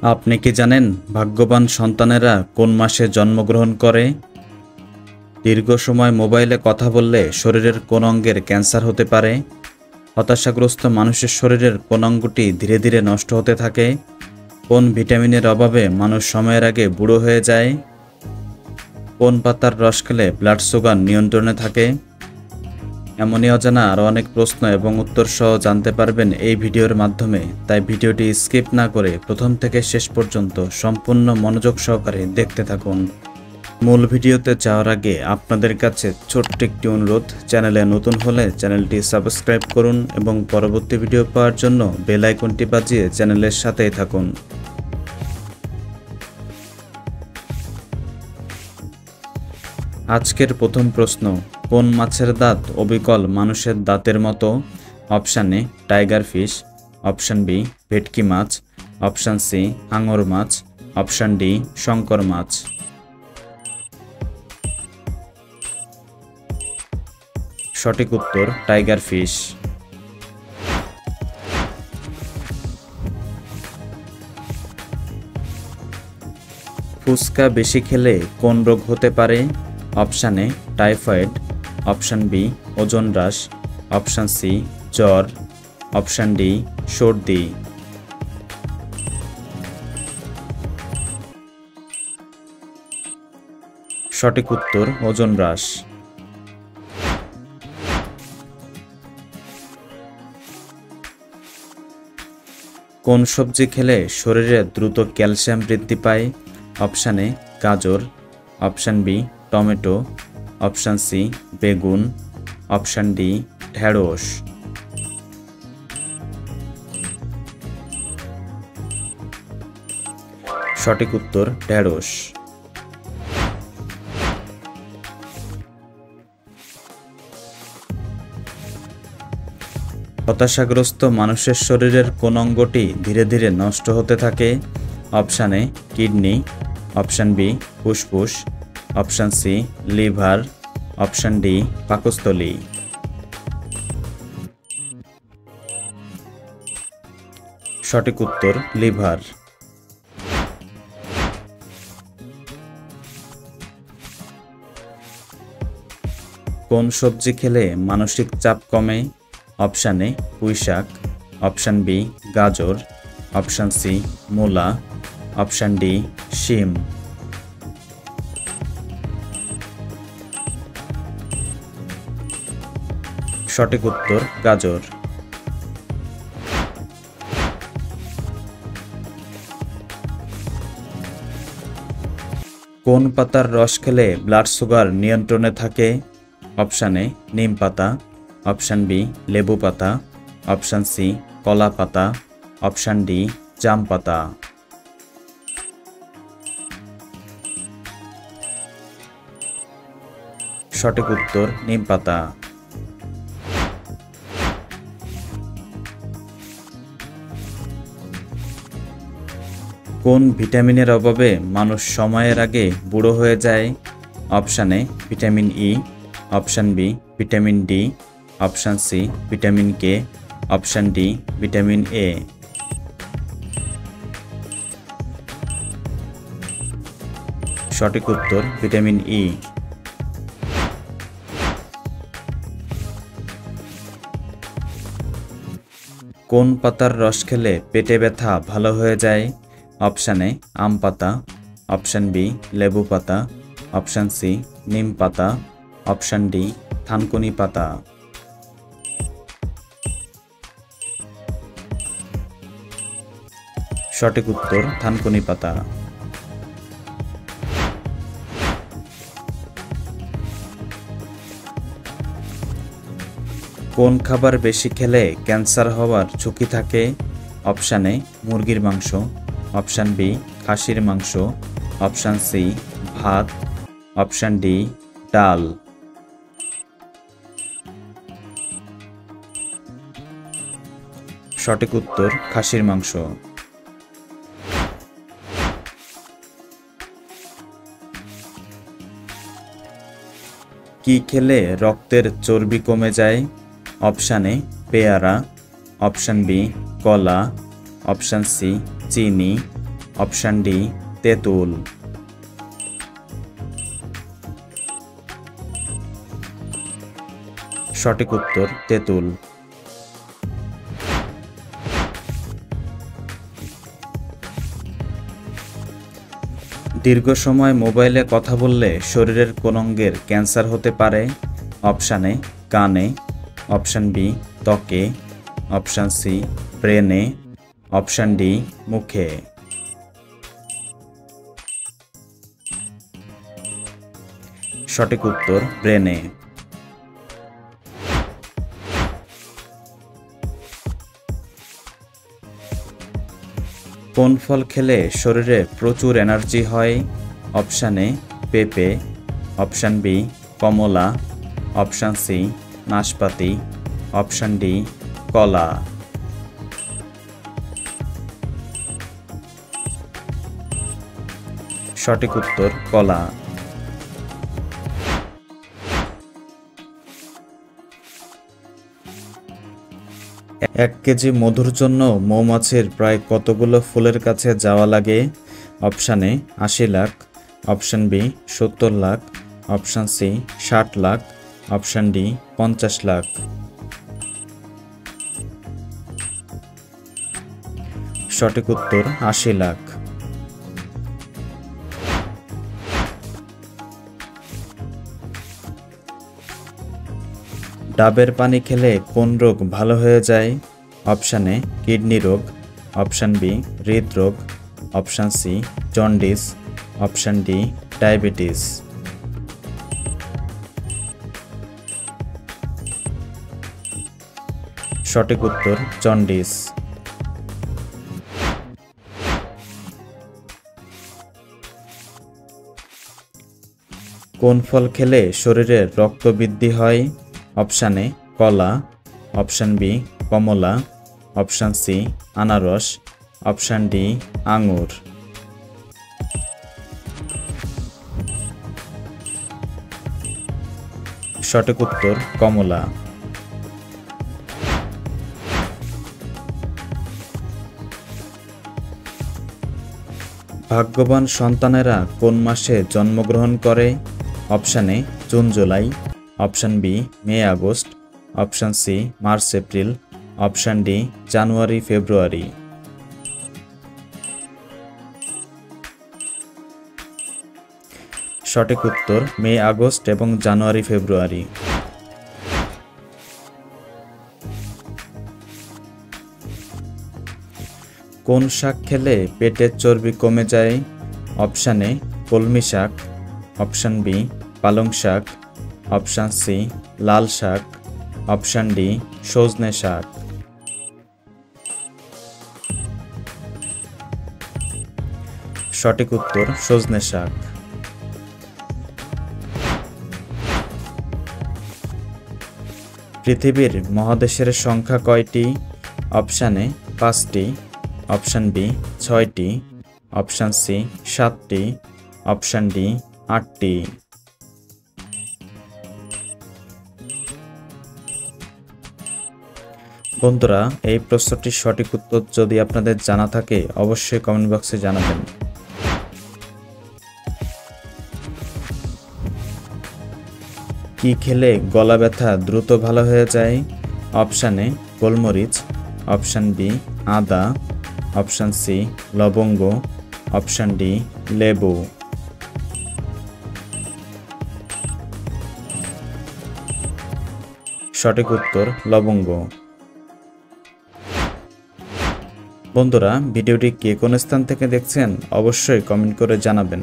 আপনি কি জানেন ভাগ্যবান সন্তানেরা কোন মাসে জন্মগ্রহণ করে? দীর্ঘ সময় মোবাইলে কথা বললে শরীরের কোন অঙ্গের ক্যান্সার হতে পারে? হতাশাগ্রস্ত মানুষের শরীরের কোন অঙ্গটি ধীরে ধীরে নষ্ট হতে থাকে? কোন ভিটামিনের অভাবে মানুষ সময়ের আগে বুড়ো হয়ে যায়? কোন পাতার রস খেলে ব্লাড সুগার নিয়ন্ত্রণে থাকে? এমনই অজানা আরও অনেক প্রশ্ন এবং উত্তর সহ জানতে পারবেন এই ভিডিওর মাধ্যমে, তাই ভিডিওটি স্কিপ না করে প্রথম থেকে শেষ পর্যন্ত সম্পূর্ণ মনোযোগ সহকারে দেখতে থাকুন। মূল ভিডিওতে যাওয়ার আগে আপনাদের কাছে ছোট্ট একটি অনুরোধ, চ্যানেলে নতুন হলে চ্যানেলটি সাবস্ক্রাইব করুন এবং পরবর্তী ভিডিও পাওয়ার জন্য বেল আইকনটি বাজিয়ে চ্যানেলের সাথেই থাকুন। আজকের প্রথম প্রশ্ন, কোন মাছের দাঁত অবিকল মানুষের দাঁতের মতো? Option A tiger fish, option B ভেটকি মাছ, অপশান সি হাঙর মাছ, অপশান ডি শঙ্কর মাছ। সঠিক উত্তর টাইগার ফিশ। ফুচকা বেশি খেলে কোন রোগ হতে পারে? Option A typhoid, option B ওজন হ্রাস, অপশান সি জ্বর, অপশান ডি সর্দি। সঠিক উত্তর ওজন হ্রাস। কোন সবজি খেলে শরীরে দ্রুত ক্যালসিয়াম বৃদ্ধি পায়? অপশান এ গাজর, option B tomato, option C বেগুন, অপশান ডি ঢেঁড়স। সঠিক উত্তর ঢেঁড়স। হতাশাগ্রস্ত মানুষের শরীরের কোন অঙ্গটি ধীরে ধীরে নষ্ট হতে থাকে? Option A kidney, option B ফুসফুস, option C liver, option D পাকস্থলী। সঠিক উত্তর লিভার। কোন সবজি খেলে মানসিক চাপ কমে? অপশান এ পুঁইশাক, অপশান বি গাজর, অপশান সি মূলা, অপশান ডি শিম। সঠিক উত্তর গাজর। কোন পাতার রস খেলে ব্লাড সুগার নিয়ন্ত্রণে থাকে? অপশান এ নিম পাতা, অপশান বি লেবু পাতা, অপশান সি কলা পাতা, অপশান ডি জাম পাতা। সঠিক উত্তর নিম পাতা। কোন ভিটামিনের অভাবে মানুষ সময়ের আগে বুড়ো হয়ে যায়? Option A vitamin E, option B vitamin D, option C vitamin K, option D vitamin A. সঠিক উত্তর ভিটামিন ই। কোন পাতার রস খেলে পেটে ব্যথা ভালো হয়ে যায়? অপশান এ আম পাতা, অপশান বি লেবু পাতা, অপশান সি নিম পাতা, অপশান ডি থানকুনি পাতা। সঠিক উত্তর থানকুনি পাতা। কোন খাবার বেশি খেলে ক্যান্সার হওয়ার ঝুঁকি থাকে? অপশান এ মুরগির মাংস, অপশান বি খাসির মাংস, অপশান সি ভাত, অপশান ডি ডাল। সঠিক উত্তর খাসির মাংস। কি খেলে রক্তের চর্বি কমে যায়? অপশান এ পেয়ারা, অপশান বি কলা, অপশান সি চিনি, অপশন ডি তেঁতুল। সঠিক উত্তর তেঁতুল। দীর্ঘ সময় মোবাইলে কথা বললে শরীরের কোন অঙ্গের ক্যান্সার হতে পারে? অপশন এ কানে, অপশন বি ত্বকে, অপশন সি ব্রেনে, অপশন ডি মুখে। সঠিক উত্তর ব্রেনে। কোন ফল খেলে শরীরে প্রচুর এনার্জি হয়? অপশন এ পেঁপে, অপশন বি কমলা, অপশন সি নাশপাতি, অপশন ডি কলা। সঠিক উত্তর কলা। 1 কেজি মধুর জন্য মৌমাছির প্রায় কতগুলো ফুলের কাছে যাওয়া লাগে? Option A 80 lakh, option B 70 lakh, option C 60 lakh, option D 50 lakh. সঠিক উত্তর 80 লাখ। ডাবের পানি খেলে কোন রোগ ভালো হয়ে যায়? অপশন এ কিডনি রোগ, অপশন বি হৃদরোগ, option C jaundice, option D diabetes. সঠিক উত্তর জন্ডিস। কোন ফল খেলে শরীরে রক্ত বৃদ্ধি হয়? অপশন এ কলা, অপশন বি কমলা, অপশন সি আনারস, অপশন ডি আঙুর। সঠিক উত্তর কমলা। ভাগ্যবান সন্তানেরা কোন মাসে জন্মগ্রহণ করে? Option A June July, option B May August, option C March April, option D January February. সঠিক উত্তর মে আগস্ট এবং জানুয়ারি ফেব্রুয়ারি। কোন শাক খেলে পেটের চর্বি কমে যায়? অপশন এ কলমি শাক, অপশন বি পালং শাক, অপশন সি লাল শাক, অপশন ডি সজনে শাক। সঠিক উত্তর সজনে শাক। পৃথিবীর মহাদেশের সংখ্যা কয়টি? অপশন এ 5টি, অপশন বি 6টি, অপশন সি 7টি, অপশন ডি 8টি। বন্ধুরা, এই প্রশ্নটির সঠিক উত্তর যদি আপনাদের জানা থাকে অবশ্যই কমেন্ট বক্সে জানাবেন। কি খেলে গলা ব্যথা দ্রুত ভালো হয়ে যায়? অপশন এ গোলমরিচ, অপশন বি আদা, অপশন সি লবঙ্গ, অপশন ডি লেবু। সঠিক উত্তর লবঙ্গ। বন্ধুরা, ভিডিওটি কে কোন স্থান থেকে দেখছেন অবশ্যই কমেন্ট করে জানাবেন।